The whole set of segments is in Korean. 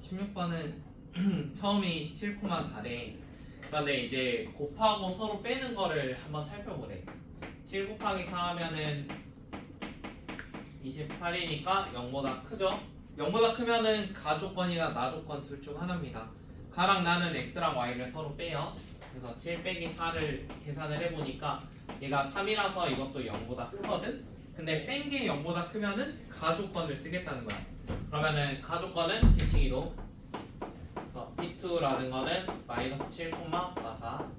16번은 처음이 7,4래. 그런데 이제 곱하고 서로 빼는 거를 한번 살펴보래. 7 곱하기 4 하면은 28이니까 0보다 크죠? 0보다 크면은 가조건이나 나조건 둘 중 하나입니다. 가랑 나는 x랑 y를 서로 빼요. 그래서 7 빼기 4를 계산을 해보니까 얘가 3이라서 이것도 0보다 크거든? 근데 뺀 게 0보다 크면은 가조건을 쓰겠다는 거야. 그러면은 가조건은 대칭이동. 그래서 P2라는 거는 마이너스 7,4.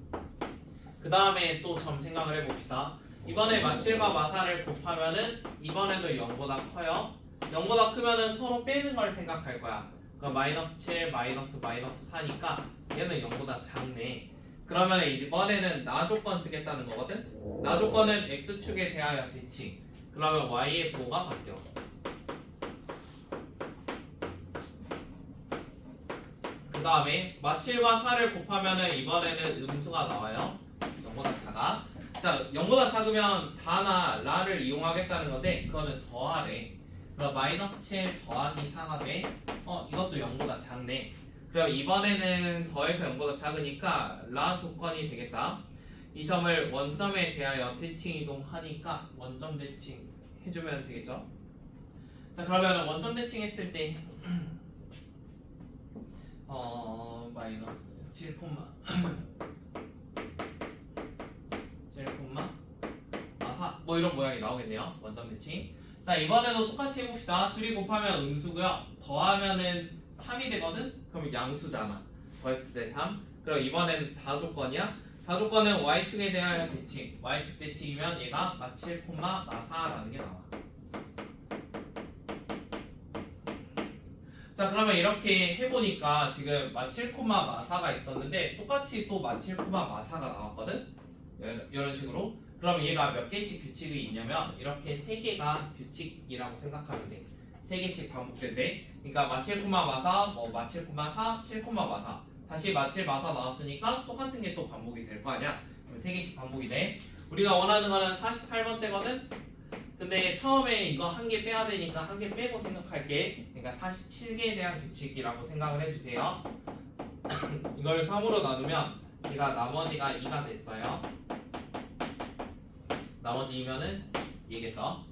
그 다음에 또 점 생각을 해봅시다. 이번에 마칠과 마사를 곱하면은 이번에도 0보다 커요. 0보다 크면은 서로 빼는 걸 생각할 거야. 그럼 마이너스 7, 마이너스 4니까 얘는 0보다 작네. 그러면 이번에는 나조건 쓰겠다는 거거든? 나조건은 x축에 대하여 대칭. 그러면 y의 보호가 바뀌어. 그 다음에 마칠과 4를 곱하면은 이번에는 음수가 나와요. 0보다 작아. 자, 0보다 작으면 다나 라를 이용하겠다는 건데 그거는 더하래. 그럼 마이너스 7 더하기 4가 돼. 이것도 0보다 작네. 그럼 이번에는 더해서 0보다 작으니까 라 조건이 되겠다. 이 점을 원점에 대하여 대칭 이동하니까 원점 대칭 해주면 되겠죠. 자, 그러면 원점 대칭 했을 때 마이너스 7, 4 뭐 이런 모양이 나오겠네요. 원점 대칭. 자, 이번에도 똑같이 해봅시다. 둘이 곱하면 음수고요. 더하면은 3이 되거든? 그럼 양수잖아. 더했을 때 3. 그럼 이번에는 다조건이야. 다조건은 y축에 대하여 대칭. y축 대칭이면 얘가 마7, 마4라는 게 나와. 자, 그러면 이렇게 해보니까 지금 마7, 마4가 있었는데 똑같이 또 마7, 마4가 나왔거든? 이런 식으로. 그럼 얘가 몇 개씩 규칙이 있냐면 이렇게 3개가 규칙이라고 생각하면 돼. 3개씩 반복된대. 그러니까 마7, 마4, 마7, 마4, 7, 마4. 다시 마7, 마4 나왔으니까 똑같은 게 또 반복이 될 거 아니야? 그럼 3개씩 반복이 돼. 우리가 원하는 거는 48번째거든? 근데 처음에 이거 한 개 빼야 되니까 한 개 빼고 생각할게. 그러니까 47개에 대한 규칙이라고 생각을 해주세요. 이걸 3으로 나누면 얘가 나머지가 2가 됐어요. 나머지 2면은 2겠죠.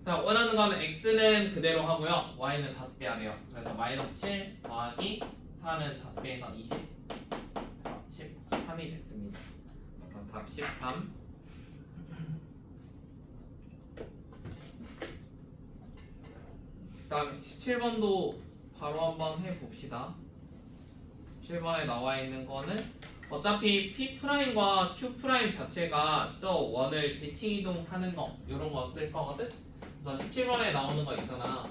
자, 원하는 거는 x는 그대로 하고요. y는 5배 하래요. 그래서 마이너스 7 더하기 4는 5배에서 20. 13이 됐습니다. 그래서 답 13. 그 다음에 17번도 바로 한번 해봅시다. 17번에 나와 있는 거는 어차피 P'과 Q'P 자체가 저 원을 대칭 이동하는 거 이런 거 쓸 거거든? 그래서 17번에 나오는 거 있잖아.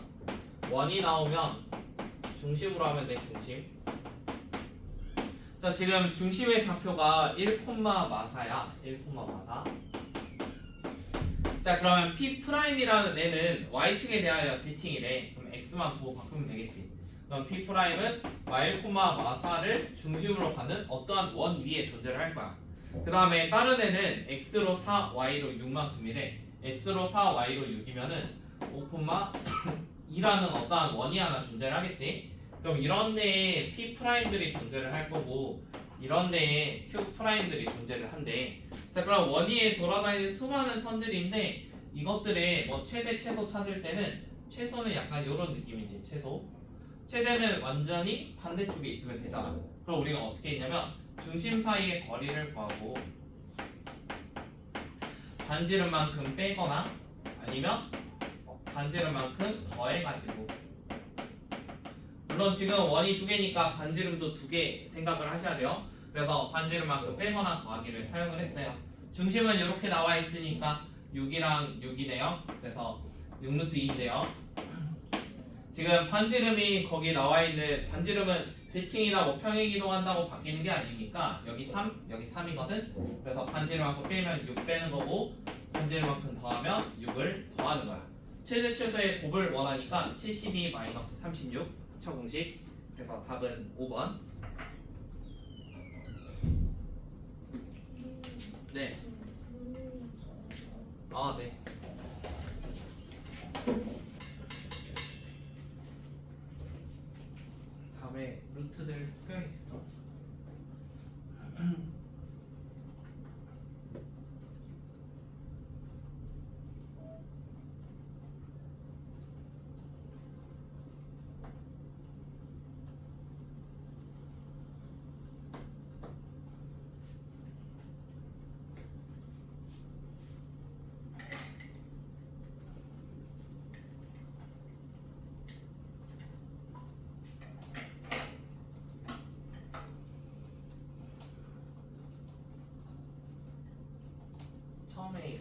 원이 나오면 중심으로 하면 돼. 중심. 자, 지금 중심의 좌표가 1,마사야. 1,마사. 자, 그러면 P'이라는 애는 Y축에 대하여 대칭이래. 그럼 X만 보고 바꾸면 되겠지. 그럼 P'은 Y1, 마사를 중심으로 가는 어떠한 원 위에 존재를 할 거야. 그 다음에 다른 애는 X로 4, Y로 6만큼이래. X로 4, Y로 6이면은 5,2라는 어떠한 원이 하나 존재를 하겠지. 그럼 이런 데에 P'들이 존재를 할 거고 이런 데에 Q'들이 존재를 한대. 자, 그럼 원 위에 돌아다니는 수많은 선들인데 이것들의 최대 최소 찾을 때는 최소는 약간 이런 느낌이지. 최대는 완전히 반대쪽에 있으면 되잖아. 그럼 우리가 어떻게 했냐면 중심 사이의 거리를 구하고 반지름만큼 빼거나 아니면 반지름만큼 더해가지고, 물론 지금 원이 2개니까 반지름도 2개 생각을 하셔야 돼요. 그래서 반지름만큼 빼거나 더하기를 사용을 했어요. 중심은 이렇게 나와 있으니까 6이랑 6이네요. 그래서 6루트 2인데요. 지금 반지름이 거기 나와 있는 반지름은 대칭이나 평행 이동한다고 바뀌는 게 아니니까 여기 3, 여기 3이거든. 그래서 반지름만큼 빼면 6 빼는 거고 반지름만큼 더하면 6을 더하는 거야. 최대 최소의 곱을 원하니까 72 마이너스 36 합쳐 공식. 그래서 답은 5번. 네. 네. 다음에 처음에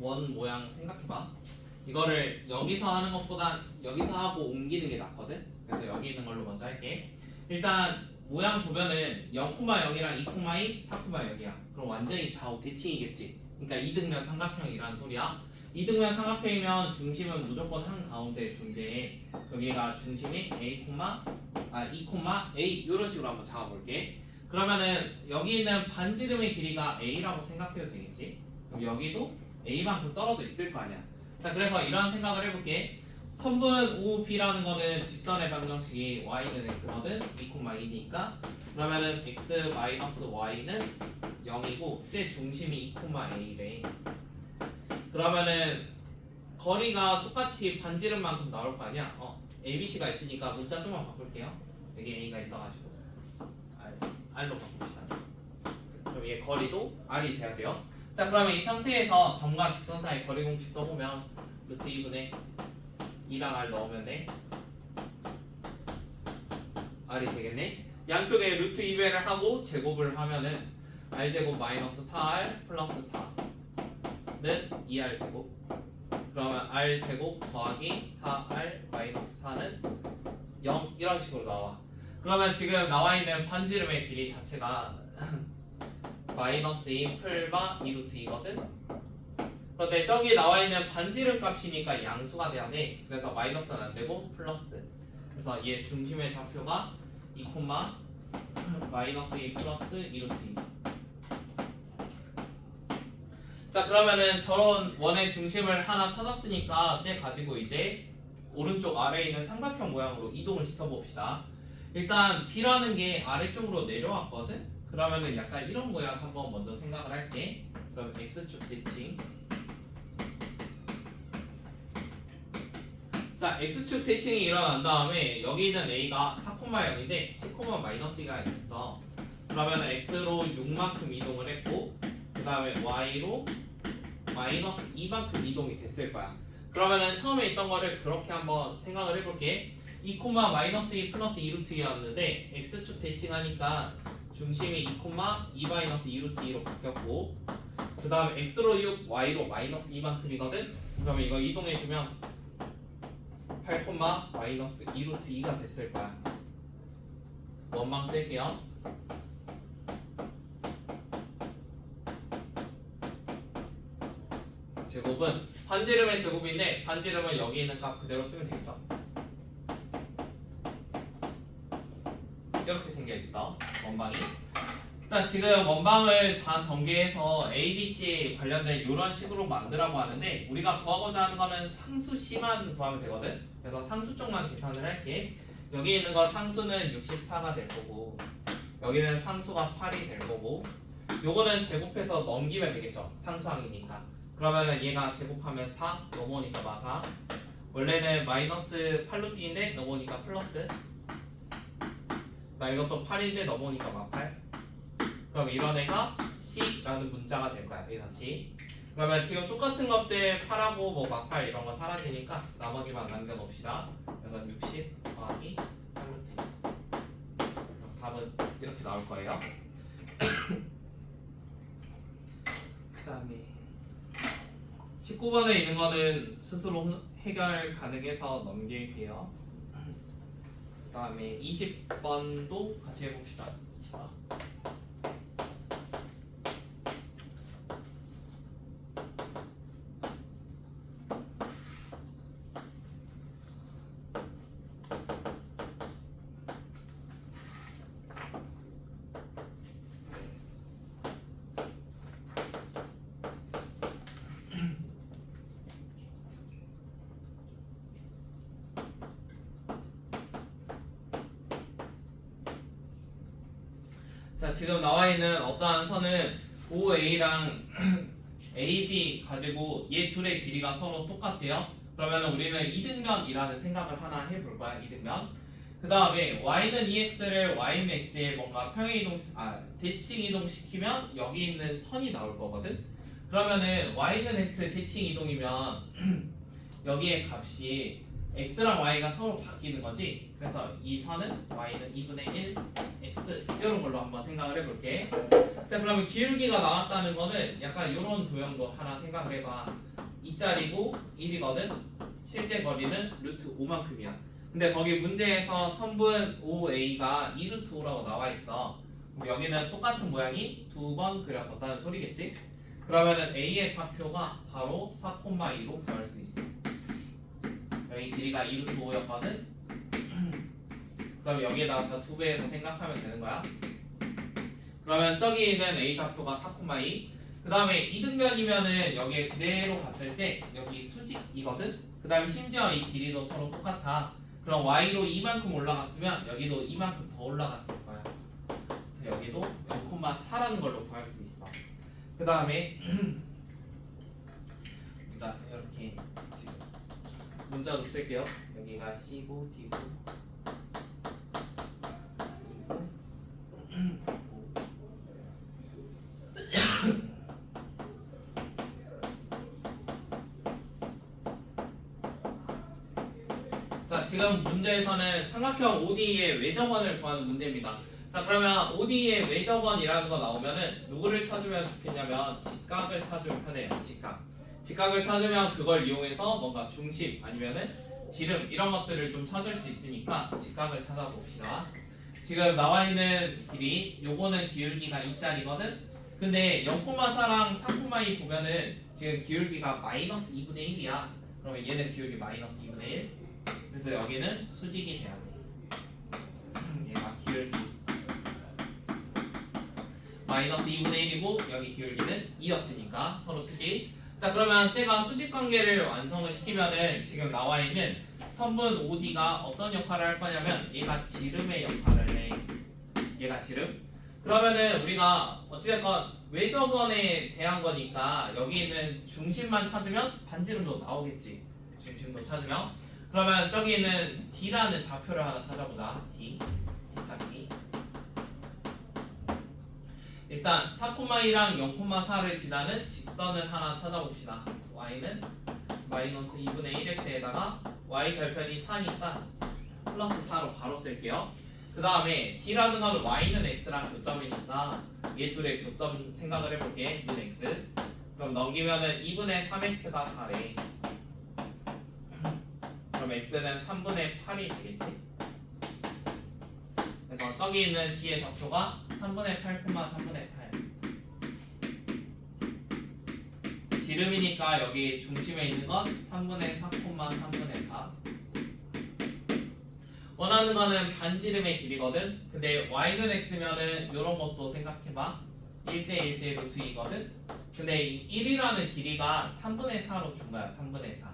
원 모양 생각해봐. 이거를 여기서 하는 것보다 여기서 하고 옮기는 게 낫거든. 그래서 여기 있는 걸로 먼저 할게. 일단 모양 보면은 0,0이랑 2,2, 4,0이야. 그럼 완전히 좌우 대칭이겠지. 그러니까 이등변 삼각형이라는 소리야. 이등변 삼각형이면 중심은 무조건 한 가운데 존재해. 그럼 얘가 중심이 A, 2,A 이런 식으로 한번 잡아볼게. 그러면은 여기 있는 반지름의 길이가 A라고 생각해도 되겠지? 그럼 여기도 A만큼 떨어져 있을 거 아니야. 자, 그래서 이런 생각을 해볼게. 선분 OB라는 거는 직선의 방정식이 y는 x거든. 2,2니까 그러면은 x-y는 0이고 제 중심이 2,a래. 그러면은 거리가 똑같이 반지름만큼 나올 거 아니야. ABC가 있으니까 문자 좀만 바꿀게요. 여기 A가 있어가지고 R로 바꿉시다. 그럼 얘 거리도 R이 돼야 돼요. 자, 그러면 이 상태에서 점과 직선 사이 거리 공식 써보면 루트 2분의 2랑 R 넣으면 돼. R이 되겠네. 양쪽에 루트 2배를 하고 제곱을 하면은 R제곱 마이너스 4R 플러스 4는 2R 제곱. 그러면 R 제곱 더하기 4R 마이너스 4는 0 이런 식으로 나와. 그러면 지금 나와 있는 반지름의 길이 자체가 마이너스 2 풀바 2루트 2거든. 그런데 저기 나와 있는 반지름 값이니까 양수가 돼야 돼. 그래서 마이너스는 안 되고 플러스. 그래서 얘 중심의 좌표가 2, 마이너스 2 플러스 2루트 2. 자, 그러면은 저런 원의 중심을 하나 찾았으니까 쟤 가지고 이제 오른쪽 아래에 있는 삼각형 모양으로 이동을 시켜봅시다. 일단 B라는 게 아래쪽으로 내려왔거든? 그러면은 약간 이런 모양 한번 먼저 생각을 할게. 그럼 X축 대칭. 자, X축 대칭이 일어난 다음에 여기 있는 A가 4,0인데 10,-2가 있어. 그러면 X로 6만큼 이동을 했고 그 다음에 Y로 마이너스 2만큼 이동이 됐을 거야. 그러면은 처음에 있던 거를 그렇게 한번 생각을 해볼게. 2, 마이너스 2 플러스 2루트 2였는데 X축 대칭하니까 중심이 2, 2 마이너스 2루트 2로 바뀌었고 그 다음에 X로 6, Y로 마이너스 2만큼이거든? 그러면 이거 이동해주면 8, 마이너스 2루트 2가 됐을 거야. 원망 쓸게요. 제곱은 반지름의 제곱인데 반지름은 여기 있는 값 그대로 쓰면 되겠죠. 이렇게 생겨있어 원방이. 자, 지금 원방을 다 전개해서 ABC 관련된 이런 식으로 만들라고 하는데 우리가 구하고자 하는 거는 상수 C만 구하면 되거든. 그래서 상수 쪽만 계산을 할게. 여기 있는 거 상수는 64가 될 거고 여기는 상수가 8이 될 거고 요거는 제곱해서 넘기면 되겠죠. 상수항이니까. 그러면은 얘가 제곱하면 4 넘어오니까 마사. 원래는 마이너스 8루트인데 넘어오니까 플러스. 나 이것도 8인데 넘어오니까 마8. 그럼 이런 애가 C라는 문자가 될 거야. 여기서 C. 그러면 지금 똑같은 것들 8하고 뭐 마8 이런 거 사라지니까 나머지만 남겨놓읍시다. 그래서 60 더하기 8루트. 답은 이렇게 나올 거예요. 그 다음에 19번에 있는 거는 스스로 해결 가능해서 넘길게요. 그 다음에 20번도 같이 해봅시다. 자, 지금 나와 있는 어떠한 선은 OA랑 AB 가지고 얘 둘의 길이가 서로 똑같대요. 그러면 우리는 이등변이라는 생각을 하나 해볼 거야. 이등변. 그 다음에 y는 ex를 y는 x에 뭔가 대칭 이동시키면 여기 있는 선이 나올 거거든. 그러면은 y는 x 대칭 이동이면 여기에 값이 x랑 y가 서로 바뀌는 거지. 그래서 이 선은 y는 2분의 1 x 이런 걸로 한번 생각을 해볼게. 자, 그러면 기울기가 나왔다는 거는 약간 이런 도형도 하나 생각을 해봐. 2짜리고 1이거든. 실제 거리는 루트 5만큼이야. 근데 거기 문제에서 선분 OA가 2루트 5라고 나와 있어. 여기는 똑같은 모양이 두 번 그려졌다는 소리겠지? 그러면은 A의 좌표가 바로 4,2로 구할 수 있어. 여기 길이가 2루트 5였거든? 그럼 여기에다가 다 2배에서 생각하면 되는 거야. 그러면 저기 있는 A 좌표가 4,2. 그 다음에 이등변이면은 여기에 그대로 갔을 때 여기 수직이거든? 그 다음에 심지어 이 길이도 서로 똑같아. 그럼 Y로 이만큼 올라갔으면 여기도 이만큼 더 올라갔을 거야. 그래서 여기도 0,4라는 걸로 구할 수 있어. 그 다음에 우리가 이렇게 지금 문자도 쓸게요. 여기가 C고 D고 자, 지금 문제에서는 삼각형 OD의 외접원을 구하는 문제입니다. 자, 그러면 OD의 외접원이라는 거 나오면은 누구를 찾으면 좋겠냐면 직각을 찾으면 편해요. 직각을 찾으면 그걸 이용해서 뭔가 중심 아니면은 지름 이런 것들을 좀 찾을 수 있으니까 직각을 찾아봅시다. 지금 나와 있는 길이 요거는 기울기가 2짜리거든. 근데 0,4랑 4,2 보면은 지금 기울기가 마이너스 2분의 1이야. 그러면 얘는 기울기 마이너스 2분의 1. 그래서 여기는 수직이 돼야 돼. 얘가 기울기 마이너스 2분의 1이고 여기 기울기는 2였으니까 서로 수직. 자, 그러면 제가 수직 관계를 완성을 시키면은 지금 나와 있는 선분 OD가 어떤 역할을 할 거냐면 얘가 지름의 역할을 해. 얘가 지름. 그러면은 우리가 어찌됐건 외접원에 대한 거니까 여기 있는 중심만 찾으면 반지름도 나오겠지. 중심도 찾으면. 그러면 저기 있는 D라는 좌표를 하나 찾아보자. D 찾기. 일단 4,2랑 0,4를 지나는 직선을 하나 찾아봅시다. y는 마이너스 2분의 1x에다가 y 절편이 4니까 플러스 4로 바로 쓸게요. 그 다음에 D라는 거는 y는 x랑 교점이니까 얘 둘의 교점 생각을 해볼게. 는 x. 그럼 넘기면은 2분의 3x가 4래. 그럼 x는 3분의 8이 되겠지? 그래서 저기 있는 D의 좌표가 3분의 8, 3분의 8. 지름이니까 여기 중심에 있는 건 3분의 4, 3분의 4. 원하는 거는 반지름의 길이거든. 근데 y는 x면은 이런 것도 생각해봐. 1대 1대 루트 2거든. 근데 1이라는 길이가 3분의 4로 준 거야. 3분의 4.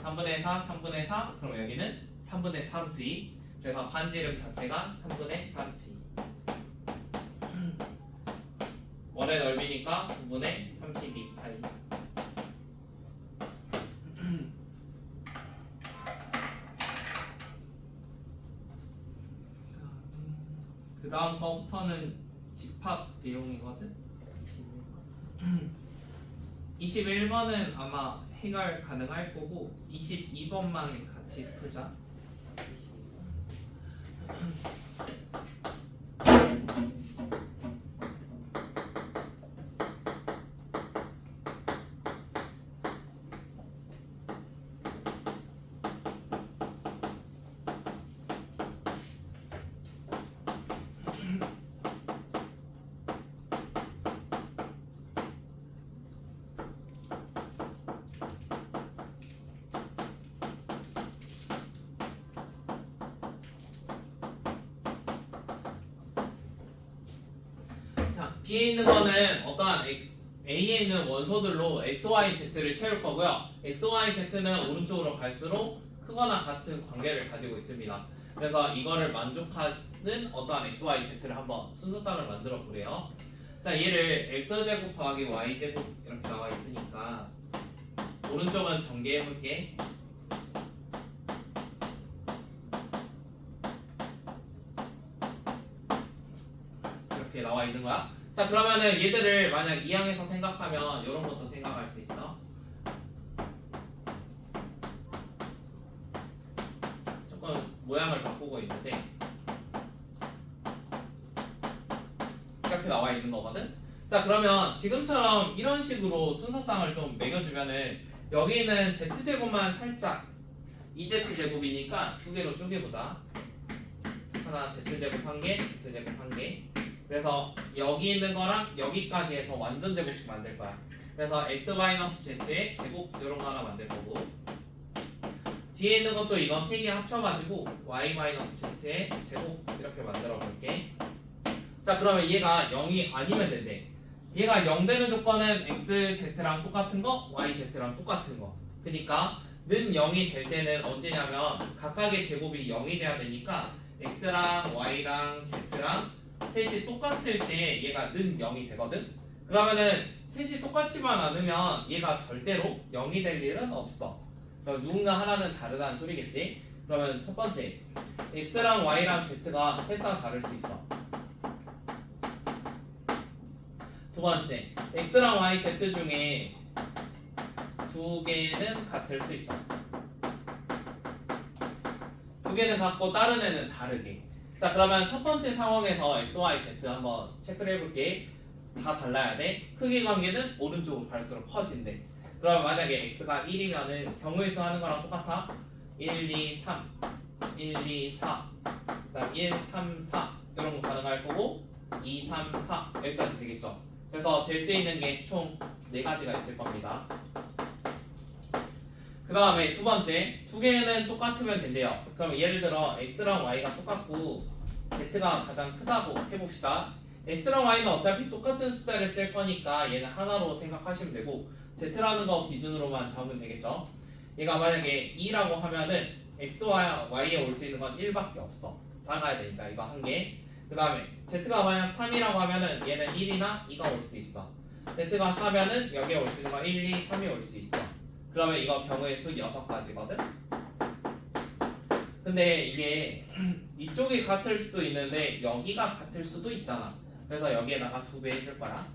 3분의 4, 3분의 4. 그럼 여기는 3분의 4 루트 2. 그래서 반지름 자체가 3분의 4 루트 2. 원의 넓이니까 9분의 32파이. 그 다음 거부터는 집합 내용이거든. 21번은 아마 해결 가능할 거고 22번만 같이 풀자. 자, B에 있는 거는 어떠한 A에 있는 원소들로 X, Y, Z를 채울 거고요. X, Y, Z는 오른쪽으로 갈수록 크거나 같은 관계를 가지고 있습니다. 그래서 이거를 만족하는 어떠한 X, Y, Z를 한번 순서상을 만들어 보래요. 자, 얘를 X제곱 더하기 Y제곱 이렇게 나와 있으니까 오른쪽은 전개해 볼게. 이렇게 나와 있는 거야. 자, 그러면은 얘들을 만약 이항에서 생각하면 이런 것도 생각할 수 있어. 모양을 바꾸고 있는데 이렇게 나와 있는 거거든. 자 그러면 지금처럼 이런 식으로 순서상을 좀 매겨주면은 여기는 z제곱만 살짝 2z제곱이니까 두 개로 쪼개보자. 하나 z제곱 한 개, z제곱 한 개. 그래서 여기 있는 거랑 여기까지 해서 완전 제곱씩 만들 거야. 그래서 x-z의 제곱 이런 거 하나 만들 거고, 뒤에 있는 것도 이거 세 개 합쳐가지고 y-z의 제곱 이렇게 만들어 볼게. 자 그러면 얘가 0이 아니면 된대. 얘가 0 되는 조건은 xz랑 똑같은 거, yz랑 똑같은 거. 그러니까 는 0이 될 때는 언제냐면 각각의 제곱이 0이 돼야 되니까 x랑 y랑 z랑 셋이 똑같을 때 얘가 는 0이 되거든. 그러면은 셋이 똑같지만 않으면 얘가 절대로 0이 될 일은 없어. 그럼 누군가 하나는 다르다는 소리겠지. 그러면 첫 번째 x랑 y랑 z가 셋 다 다를 수 있어. 두 번째 x랑 y, z 중에 두 개는 같을 수 있어. 두 개는 같고 다른 애는 다르게. 자 그러면 첫 번째 상황에서 x, y, z 한번 체크를 해볼게. 다 달라야 돼. 크기 관계는 오른쪽으로 갈수록 커진대. 그럼 만약에 x가 1이면은 경우의 수 하는 거랑 똑같아. 1, 2, 3 1, 2, 4 그다음 1, 3, 4 이런 거 가능할 거고 2, 3, 4 여기까지 되겠죠. 그래서 될 수 있는 게 총 4가지가 있을 겁니다. 그 다음에 두 번째, 두 개는 똑같으면 된대요. 그럼 예를 들어 x랑 y가 똑같고 z가 가장 크다고 해봅시다. x랑 y는 어차피 똑같은 숫자를 쓸 거니까 얘는 하나로 생각하시면 되고 z라는 거 기준으로만 잡으면 되겠죠. 얘가 만약에 2라고 하면은 x와 y에 올 수 있는 건 1밖에 없어. 작아야 되니까 이거 한 개. 그 다음에 z가 만약 3이라고 하면은 얘는 1이나 2가 올 수 있어. z가 4면은 여기에 올 수 있는 건 1, 2, 3이 올 수 있어. 그러면 이거 경우의 수 6가지거든? 근데 이게 이쪽이 같을 수도 있는데 여기가 같을 수도 있잖아. 그래서 여기에다가 2배 해줄 거야.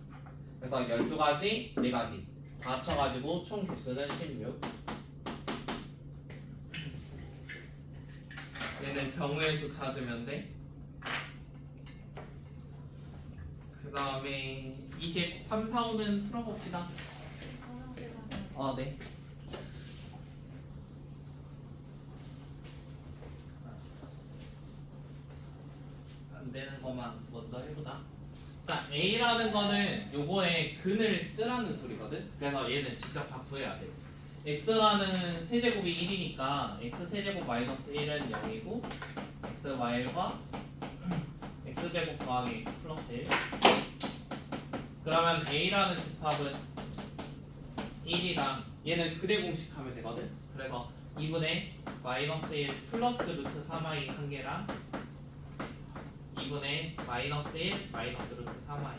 그래서 12가지, 4가지 다 합쳐가지고 총 개수는 16. 얘는 경우의 수 찾으면 돼. 그 다음에 23, 4, 5는 풀어봅시다. 네. 안 되는 것만 먼저 해보자. 자, A라는 거는 요거에 근을 쓰라는 소리거든. 그래서 얘는 직접 다 구해야 돼. X라는 세제곱이 1이니까 X 세제곱 마이너스 1은 0이고 XY과 X제곱 더하기 X 플러스 1. 그러면 A라는 집합은 1이랑 얘는 그대 공식 하면 되거든. 그래서 2분의 마이너스 1 플러스 루트 3i 한 개랑 2분의 마이너스 1 마이너스 루트 3i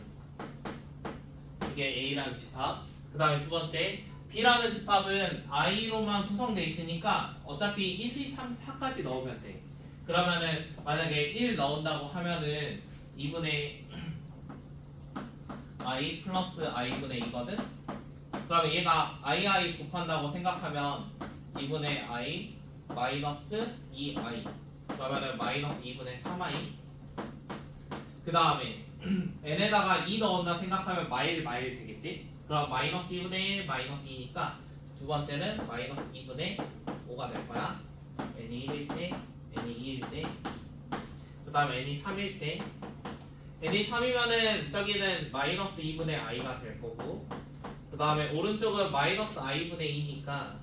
이게 A라는 집합. 그 다음에 두 번째 B라는 집합은 i로만 구성되어 있으니까 어차피 1, 2, 3, 4까지 넣으면 돼. 그러면은 만약에 1 넣은다고 하면은 2분의 i 플러스 i분의 2거든. 그러면 얘가 i 곱한다고 생각하면 2분의 i 마이너스 2i 그러면은 마이너스 2분의 3i. 그 다음에 n에다가 2 넣었나 생각하면 마일 되겠지. 그럼 마이너스 2분의 1 마이너스 2니까 두 번째는 마이너스 2분의 5가 될 거야. n이 1일 때 n이 2일 때 그 다음에 n이 3일 때 n이 3이면은 저기는 마이너스 2분의 i가 될 거고 그 다음에 오른쪽은 마이너스 i분의 2니까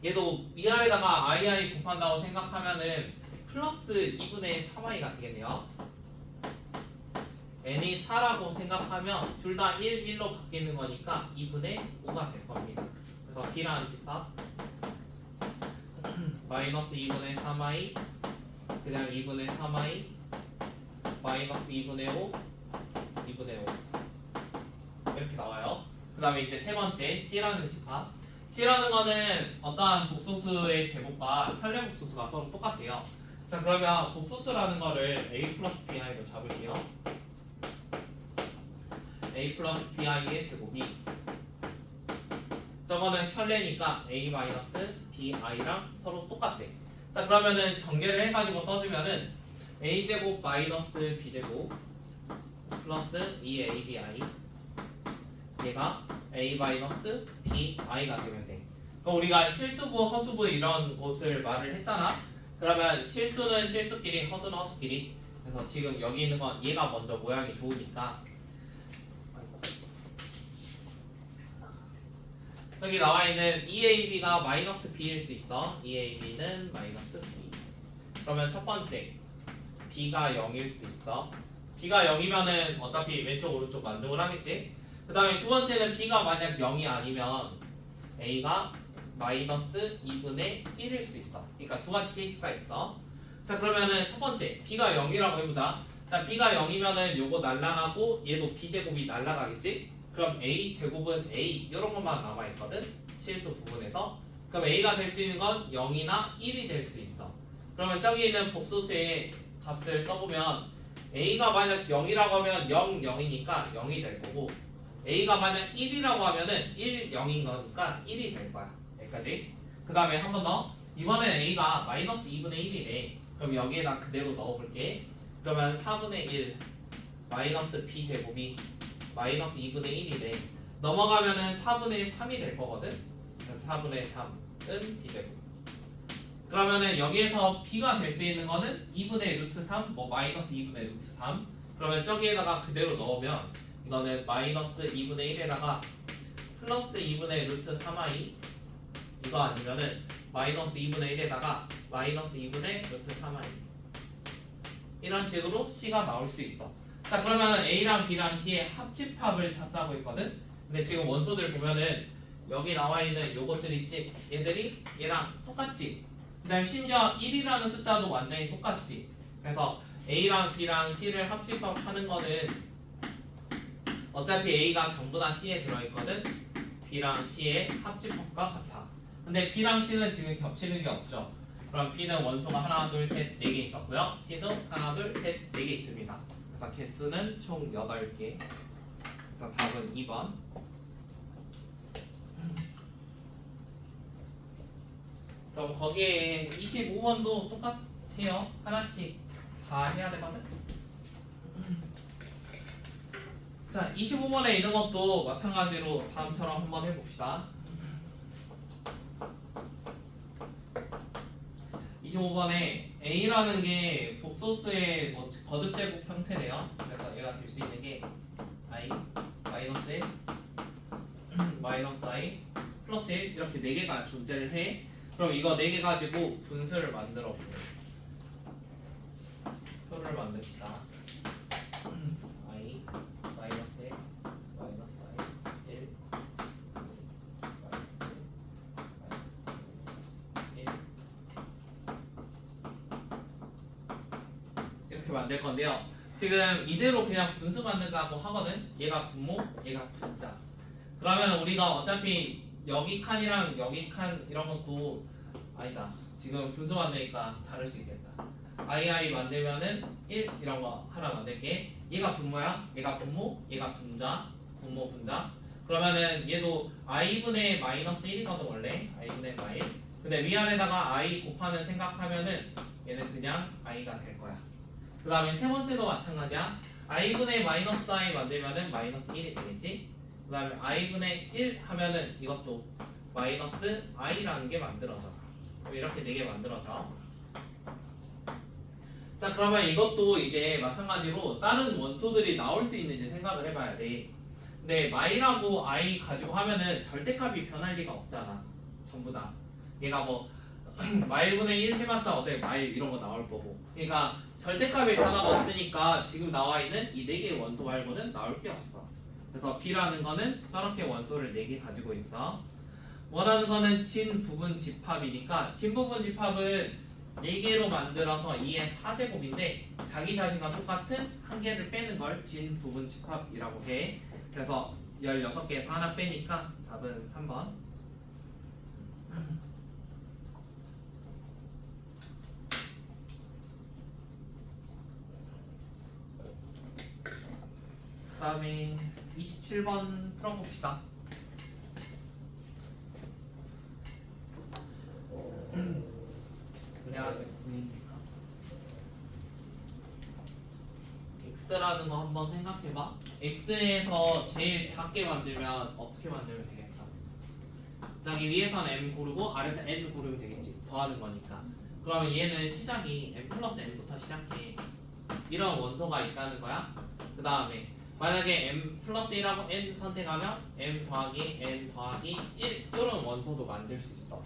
얘도 위아래다가 i 곱한다고 생각하면은 플러스 2분의 3i가 되겠네요. n이 4라고 생각하면 둘 다 1, 1로 바뀌는 거니까 2분의 5가 될 겁니다. 그래서 B라는 집합 마이너스 2분의 3i 그냥 2분의 3i 마이너스 2분의 5 2분의 5 이렇게 나와요. 그 다음에 이제 세 번째 C라는 집합. C라는 거는 어떠한 복소수의 제곱과 편례 복소수가 서로 똑같대요. 자 그러면 복소수라는 거를 A 플러스 BI로 잡을게요. A 플러스 BI의 제곱이 저거는 편례니까 A 마이너스 BI랑 서로 똑같대. 자 그러면은 전개를 해가지고 써주면은 a제곱 마이너스 b제곱 플러스 2abi 얘가 a 마이너스 bi가 되면 돼. 그럼 우리가 실수부, 허수부 이런 것을 말을 했잖아. 그러면 실수는 실수끼리, 허수는 허수끼리. 그래서 지금 여기 있는 건 얘가 먼저 모양이 좋으니까 저기 나와 있는 2ab가 마이너스 b일 수 있어. 2ab는 마이너스 b. 그러면 첫 번째 b가 0일 수 있어. b가 0이면은 어차피 왼쪽 오른쪽 만족을 하겠지. 그 다음에 두 번째는 b가 만약 0이 아니면 a가 마이너스 2분의 1일 수 있어. 그러니까 두 가지 케이스가 있어. 자 그러면은 첫 번째 b가 0이라고 해보자. 자 b가 0이면은 요거 날라가고 얘도 b제곱이 날라가겠지. 그럼 a 제곱은 a 이런 것만 남아있거든. 실수 부분에서. 그럼 a가 될 수 있는 건 0이나 1이 될 수 있어. 그러면 저기 있는 복소수의 값을 써보면 a가 만약 0이라고 하면 0, 0이니까 0이 될 거고 a가 만약 1이라고 하면은 1, 0인 거니까 1이 될 거야. 여기까지. 그 다음에 한 번 더. 이번엔 a가 마이너스 2분의 1이래. 그럼 여기에다 그대로 넣어볼게. 그러면 4분의 1 마이너스 b제곱이 마이너스 2분의 1이래. 넘어가면은 4분의 3이 될 거거든. 그래서 4분의 3은 b제곱. 그러면은 여기에서 b가 될 수 있는 거는 2분의 루트 3, 뭐 마이너스 2분의 루트 3. 그러면 저기에다가 그대로 넣으면 이거는 마이너스 2분의 1에다가 플러스 2분의 루트 3i 이거 아니면은 마이너스 2분의 1에다가 마이너스 2분의 루트 3i 이런 식으로 c가 나올 수 있어. 자 그러면 a랑 b랑 c의 합집합을 찾자고 했거든. 근데 지금 원소들 보면은 여기 나와 있는 요것들 있지. 얘들이 얘랑 똑같지. 그 다음에 심지어 1이라는 숫자도 완전히 똑같지. 그래서 a랑 b랑 c를 합집합하는 거는 어차피 a가 전부 다 c에 들어있거든. b랑 c의 합집합과 같아. 근데 b랑 c는 지금 겹치는 게 없죠. 그럼 b는 원소가 하나 둘 셋 4개 있었고요. c도 하나 둘 셋 4개 있습니다. 그래서 개수는 총 8개. 그래서 답은 2번. 그럼 거기에 25번도 똑같아요. 하나씩 다 해야 되거든. 자 25번에 있는 것도 마찬가지로 다음처럼 한번 해봅시다. 25번에 a라는 게 복소수의 뭐 거듭제곱 형태래요. 그래서 얘가 될 수 있는 게 i 마이너스 1 마이너스 i 플러스 1 이렇게 4개가 존재를 해. 그럼 이거 4개 가지고 분수를 만들어 볼게요. 표를 만듭시다. i 마이너스 1 마이너스 i 1 마이너스 1 이렇게 만들 건데요. 지금 이대로 그냥 분수 만든다고 하거든. 얘가 분모, 얘가 분자. 그러면 우리가 어차피 여기 칸이랑 여기 칸 이런 것도 아니다. 지금 분수 만드니까 다를 수 있겠다. i 만들면은 1 이런 거 하나 만들게. 얘가 분모야. 얘가 분모, 얘가 분자. 분모 분자. 그러면은 얘도 i분의 마이너스 1이거든 원래. i분의 마이. 근데 위아래다가 i 곱하는 생각하면은 얘는 그냥 i가 될 거야. 그 다음에 세 번째도 마찬가지야. i분의 마이너스 i 만들면은 마이너스 1이 되겠지. 그 다음에 i분의 1 하면은 이것도 마이너스 i라는 게 만들어져. 이렇게 4개 만들어져. 자 그러면 이것도 이제 마찬가지로 다른 원소들이 나올 수 있는지 생각을 해봐야 돼. 근데 마이라고 i 가지고 하면은 절대값이 변할 리가 없잖아. 전부 다. 얘가 뭐 마일분의 1 해봤자 어차피 마일 이런 거 나올 거고. 그러니까 절대값의 변화가 없으니까 지금 나와 있는 이 4개의 원소 말고는 나올 게 없어. 그래서 B라는 거는 저렇게 원소를 4개 가지고 있어. 원하는 거는 진 부분 집합이니까 진 부분 집합은 4개로 만들어서 2의 4제곱인데 자기 자신과 똑같은 한 개를 빼는 걸 진 부분 집합이라고 해. 그래서 16개에서 하나 빼니까 답은 3번. 그 다음에 27번 풀어봅시다. 그냥 x라는 거 한번 생각해봐. x에서 제일 작게 만들면 어떻게 만들면 되겠어? 저기 위에서는 m 고르고 아래에서 n 고르면 되겠지. 더하는 거니까. 그러면 얘는 시작이 m 플러스 n부터 시작해. 이런 원소가 있다는 거야. 그 다음에 만약에 m 플러스 1하고 n 선택하면 m 더하기 n 더하기 1 이런 원소도 만들 수 있어.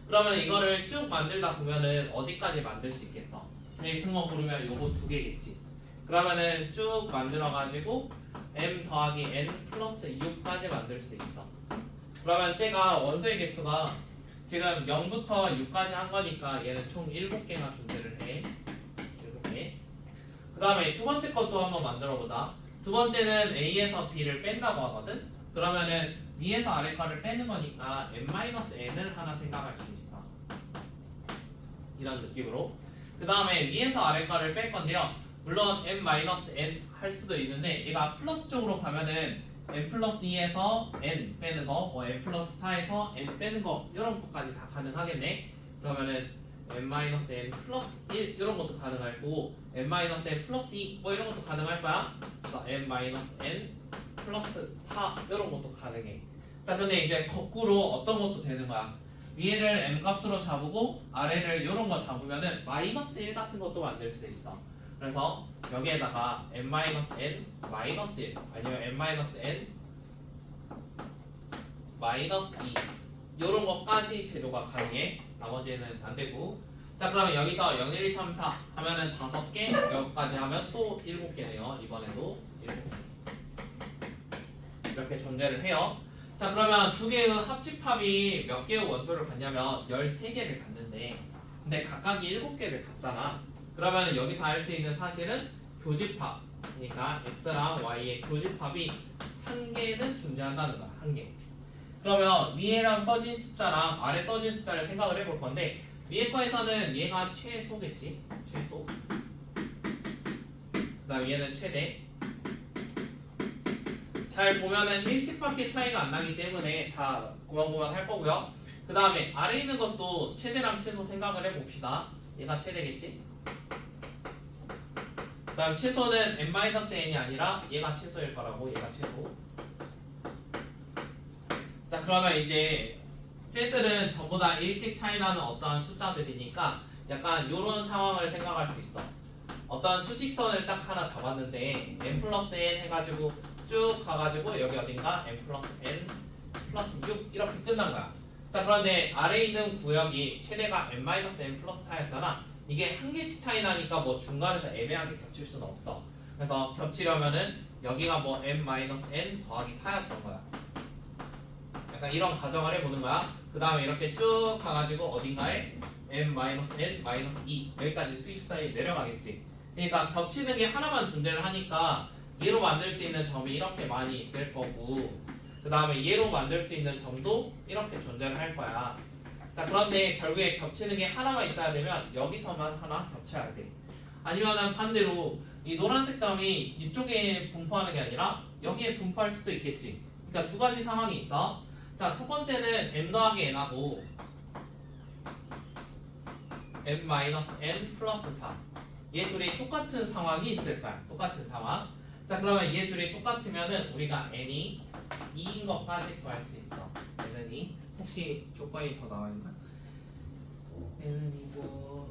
그러면 이거를 쭉 만들다 보면은 어디까지 만들 수 있겠어? 제일 큰 거 고르면 요거 두 개겠지. 그러면은 쭉 만들어가지고 m 더하기 n 플러스 6까지 만들 수 있어. 그러면 쟤가 원소의 개수가 지금 0부터 6까지 한 거니까 얘는 총 7개가 존재를 해. 7개. 그 다음에 두 번째 것도 한번 만들어 보자. 두 번째는 A에서 B를 뺀다고 하거든? 그러면은 위에서 아래 거를 빼는 거니까 n-n을 하나 생각할 수 있어. 이런 느낌으로. 그 다음에 위에서 아래 거를 뺄 건데요. 물론 n-n 할 수도 있는데 얘가 플러스 쪽으로 가면은 n 플러스 2에서 n 빼는 거, n 플러스 4에서 n 빼는 거 이런 것까지 다 가능하겠네. 그러면은 n-n 플러스 1 이런 것도 가능할 거고 n-n 플러스 2 뭐 이런 것도 가능할 거야. 그래서 n-n 플러스 4 이런 것도 가능해. 자, 근데 이제 거꾸로 어떤 것도 되는 거야. 위에를 m 값으로 잡고 아래를 이런 거 잡으면은 마이너스 1 같은 것도 만들 수 있어. 그래서 여기에다가 n-n 마이너스 1 아니면 n-n 마이너스 2 이런 것까지 제도가 가능해. 나머지는 안 되고. 자, 그러면 여기서 0, 1, 2, 3, 4 하면은 5개, 여기까지 하면 또 7개네요. 이번에도 7개. 이렇게 존재를 해요. 자, 그러면 두 개의 합집합이 몇 개의 원소를 갖냐면 13개를 갖는데 근데 각각이 7개를 갖잖아. 그러면 여기서 알 수 있는 사실은 교집합, 그러니까 x랑 y의 교집합이 한 개는 존재한다는 거야. 한 개. 그러면 위에랑 써진 숫자랑 아래 써진 숫자를 생각을 해볼 건데 위에 거에서는 얘가 최소겠지. 최소. 그 다음 얘는 최대. 잘 보면은 1씩밖에 차이가 안 나기 때문에 다 고만고만 할 거고요. 그 다음에 아래 있는 것도 최대랑 최소 생각을 해봅시다. 얘가 최대겠지. 그 다음 최소는 n-n이 아니라 얘가 최소일 거라고. 얘가 최소. 자, 그러면 이제 쟤들은 전부 다 1씩 차이 나는 어떠한 숫자들이니까 약간 요런 상황을 생각할 수 있어. 어떠한 수직선을 딱 하나 잡았는데 n 플러스 n 해가지고 쭉 가가지고 여기 어딘가 n 플러스 n 플러스 6 이렇게 끝난 거야. 자, 그런데 아래에 있는 구역이 최대가 n-n 플러스 4였잖아. 이게 한 개씩 차이 나니까 뭐 중간에서 애매하게 겹칠 수는 없어. 그래서 겹치려면은 여기가 뭐 n-n 더하기 4였던 거야. 약간 이런 가정을 해보는 거야. 그 다음에 이렇게 쭉 가가지고 어딘가에 n-n-2 여기까지 수직선이 내려가겠지. 그러니까 겹치는 게 하나만 존재를 하니까 얘로 만들 수 있는 점이 이렇게 많이 있을 거고 그 다음에 얘로 만들 수 있는 점도 이렇게 존재를 할 거야. 자, 그런데 결국에 겹치는 게 하나만 있어야 되면 여기서만 하나 겹쳐야 돼. 아니면은 반대로 이 노란색 점이 이쪽에 분포하는 게 아니라 여기에 분포할 수도 있겠지. 그러니까 두 가지 상황이 있어. 자, 첫 번째는 m 더하기 n하고 n-n 플러스 4 얘 둘이 똑같은 상황이 있을 거야. 똑같은 상황. 자, 그러면 얘 둘이 똑같으면은 우리가 n이 2인 것까지 구할 수 있어. n은 2. 혹시 조건이 더 나와있나? n은 2고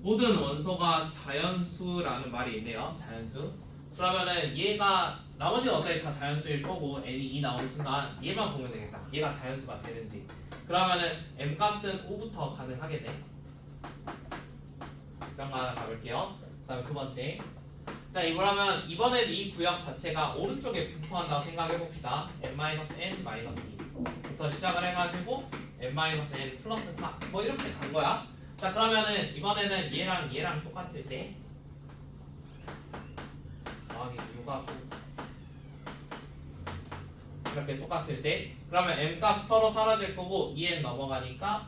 모든 원소가 자연수라는 말이 있네요. 자연수. 그러면은 얘가 나머지는 어차피 다 자연수일 거고 n이 2 나오는 순간 얘만 보면 되겠다. 얘가 자연수가 되는지. 그러면은 m 값은 5부터 가능하겠네. 이런 거 하나 잡을게요. 그 다음에 두 번째. 자, 이거라면 이번에 이 구역 자체가 오른쪽에 분포한다고 생각해봅시다. n-n-2부터 시작을 해가지고 n-n 플러스 4 뭐 이렇게 간 거야. 자, 그러면은 이번에는 얘랑 똑같을 때 더하기 6하고 이렇게 똑같을 때 그러면 m값 서로 사라질 거고 2n 넘어가니까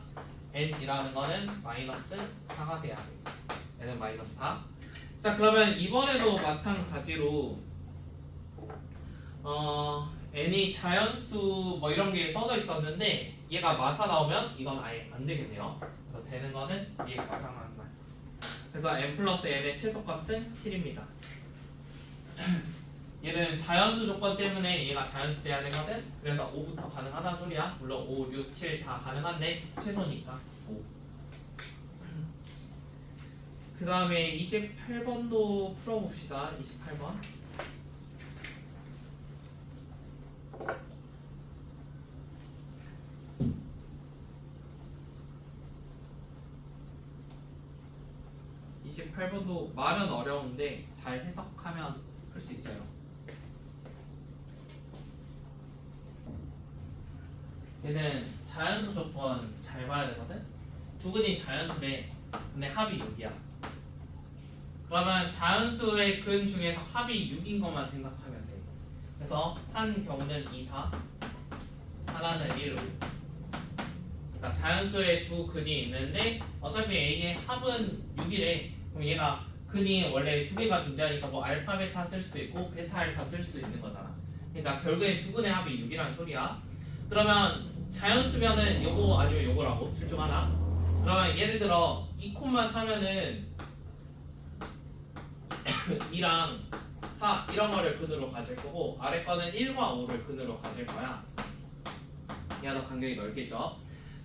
n이라는 거는 마이너스 4가 돼야 돼. n은 마이너스 4. 자, 그러면 이번에도 마찬가지로 n이 자연수 뭐 이런 게 써져 있었는데 얘가 마사 나오면 이건 아예 안 되겠네요. 그래서 되는 거는 얘 가상한 말. 그래서 n 플러스 n의 최소값은 7입니다. 얘는 자연수 조건 때문에 얘가 자연수 돼야 되거든. 그래서 5부터 가능하다는 소리야. 물론 5, 6, 7 다 가능한데 최소니까 5. 그 다음에 28번도 풀어봅시다. 28번. (28번도) 말은 어려운데 잘 해석하면 풀 수 있어요. 얘는 자연수 조건 잘 봐야 되거든. 두근이 자연수래. 근데 합이 6이야. 그러면 자연수의 근 중에서 합이 6인 것만 생각하면 돼. 그래서 한 경우는 2, 4, 하나는 1, 5. 그러니까 자연수의 두 근이 있는데 어차피 A의 합은 6이래. 그럼 얘가 근이 원래 두 개가 존재하니까 뭐 알파 베타 쓸 수도 있고 베타 알파 쓸 수도 있는 거잖아. 그러니까 결국엔 두 근의 합이 6이라는 소리야. 그러면 자연수면은 요거 아니면 요거라고 둘 중 하나. 그러면 예를 들어 2,4면은 2랑 4 이런 거를 근으로 가질 거고 아래 거는 1과 5를 근으로 가질 거야. 얘가 더 간격이 넓겠죠.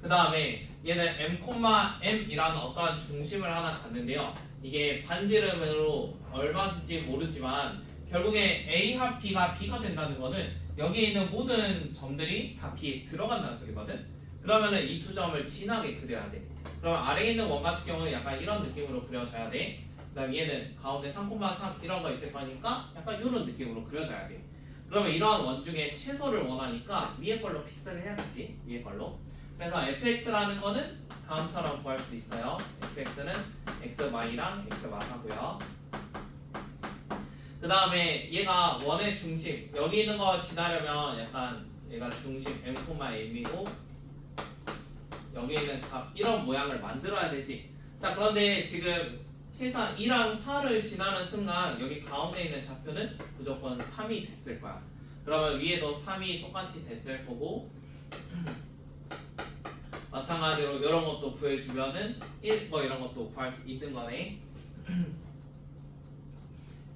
그 다음에 얘는 m,m이라는 어떠한 중심을 하나 갖는데요. 이게 반지름으로 얼마든지 모르지만 결국에 A 합 B가 B가 된다는 거는 여기에 있는 모든 점들이 다 B에 들어간다는 소리거든. 그러면은 이 두 점을 진하게 그려야 돼. 그러면 아래에 있는 원 같은 경우는 약간 이런 느낌으로 그려져야 돼. 그 다음 얘는 가운데 3,3 이런 거 있을 거니까 약간 이런 느낌으로 그려져야 돼. 그러면 이러한 원 중에 최소를 원하니까 위에 걸로 픽스를 해야겠지. 위에 걸로. 그래서 fx라는 거는 다음처럼 구할 수 있어요. fx는 xy랑 x마사고요. 그 다음에 얘가 원의 중심 여기 있는 거 지나려면 약간 얘가 중심 m,m이고 여기 있는 값 이런 모양을 만들어야 되지. 자 그런데 지금 실상 2랑 4를 지나는 순간 여기 가운데 있는 좌표는 무조건 3이 됐을 거야. 그러면 위에도 3이 똑같이 됐을 거고 마찬가지로 이런 것도 구해주면은 1 뭐 이런 것도 구할 수 있는 거네.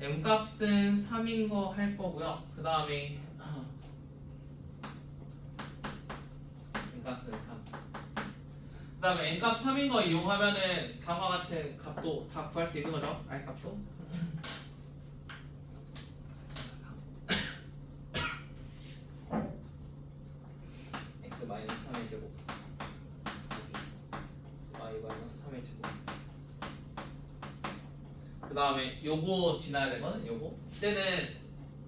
m 값은 3인 거 할 거고요. 그 다음에 m 값은 3. 그 다음에 n 값 3인 거 이용하면은 다음과 같은 값도 다 구할 수 있는 거죠. r 값도. x 마이너스 3의 제곱 y 마이너스 3의 제곱. 그 다음에 요거 지나야 되거든. 요거 그때는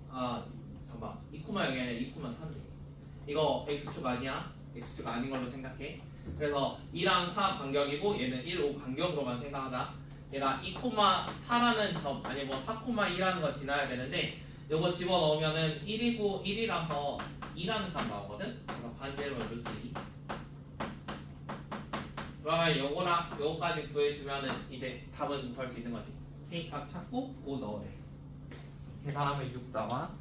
잠깐만 2,0이 아니라 2,3이 이거 x축 아니야. x축 아닌 걸로 생각해. 그래서 2랑 4 간격이고 얘는 1, 5 간격으로만 생각하자. 얘가 2,4라는 점 아니 뭐 4,2라는 거 지나야 되는데 요거 집어넣으면은 1이고 1이라서 2라는 값 나오거든. 그래서 반제로 루트 2. 그러면 요거랑 요거까지 구해주면은 이제 답은 구할 수 있는 거지. K 값 찾고 5 넣으래. 계산하면 6 나와.